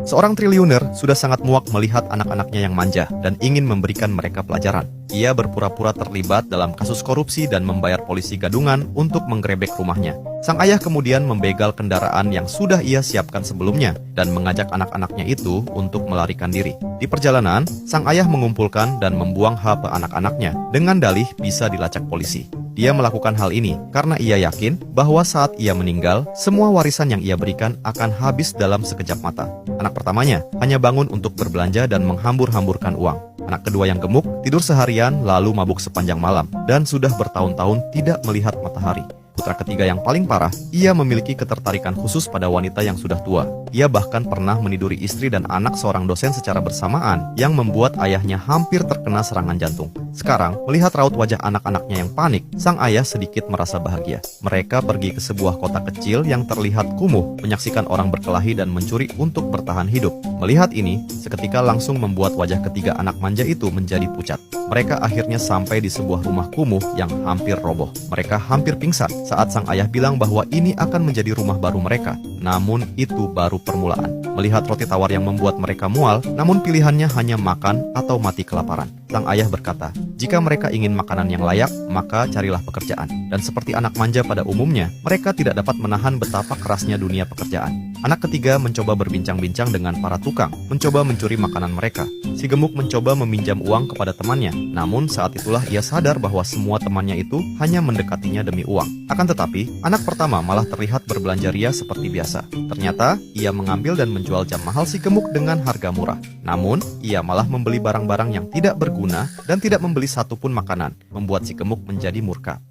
Seorang triliuner sudah sangat muak melihat anak-anaknya yang manja dan ingin memberikan mereka pelajaran. Ia berpura-pura terlibat dalam kasus korupsi dan membayar polisi gadungan untuk menggerebek rumahnya. Sang ayah kemudian membegal kendaraan yang sudah ia siapkan sebelumnya dan mengajak anak-anaknya itu untuk melarikan diri. Di perjalanan, sang ayah mengumpulkan dan membuang HP anak-anaknya dengan dalih bisa dilacak polisi. Dia melakukan hal ini karena ia yakin bahwa saat ia meninggal, semua warisan yang ia berikan akan habis dalam sekejap mata. Anak pertamanya hanya bangun untuk berbelanja dan menghambur-hamburkan uang. Anak kedua yang gemuk tidur seharian lalu mabuk sepanjang malam dan sudah bertahun-tahun tidak melihat matahari. Putra ketiga yang paling parah, ia memiliki ketertarikan khusus pada wanita yang sudah tua. Ia bahkan pernah meniduri istri dan anak seorang dosen secara bersamaan yang membuat ayahnya hampir terkena serangan jantung. Sekarang, melihat raut wajah anak-anaknya yang panik, sang ayah sedikit merasa bahagia. Mereka pergi ke sebuah kota kecil yang terlihat kumuh, menyaksikan orang berkelahi dan mencuri untuk bertahan hidup. Melihat ini, seketika langsung membuat wajah ketiga anak manja itu menjadi pucat. Mereka akhirnya sampai di sebuah rumah kumuh yang hampir roboh. Mereka hampir pingsan saat sang ayah bilang bahwa ini akan menjadi rumah baru mereka. Namun itu baru permulaan. Melihat roti tawar yang membuat mereka mual, namun pilihannya hanya makan atau mati kelaparan. Sang ayah berkata, jika mereka ingin makanan yang layak, maka carilah pekerjaan. Dan seperti anak manja pada umumnya, mereka tidak dapat menahan betapa kerasnya dunia pekerjaan. Anak ketiga mencoba berbincang-bincang dengan para tukang, mencoba mencuri makanan mereka. Si gemuk mencoba meminjam uang kepada temannya, namun saat itulah ia sadar bahwa semua temannya itu hanya mendekatinya demi uang. Akan tetapi, anak pertama malah terlihat berbelanja ria seperti biasa. Ternyata, ia mengambil dan menjual jam mahal si gemuk dengan harga murah. Namun, ia malah membeli barang-barang yang tidak berguna dan tidak membeli satupun makanan, membuat si gemuk menjadi murka.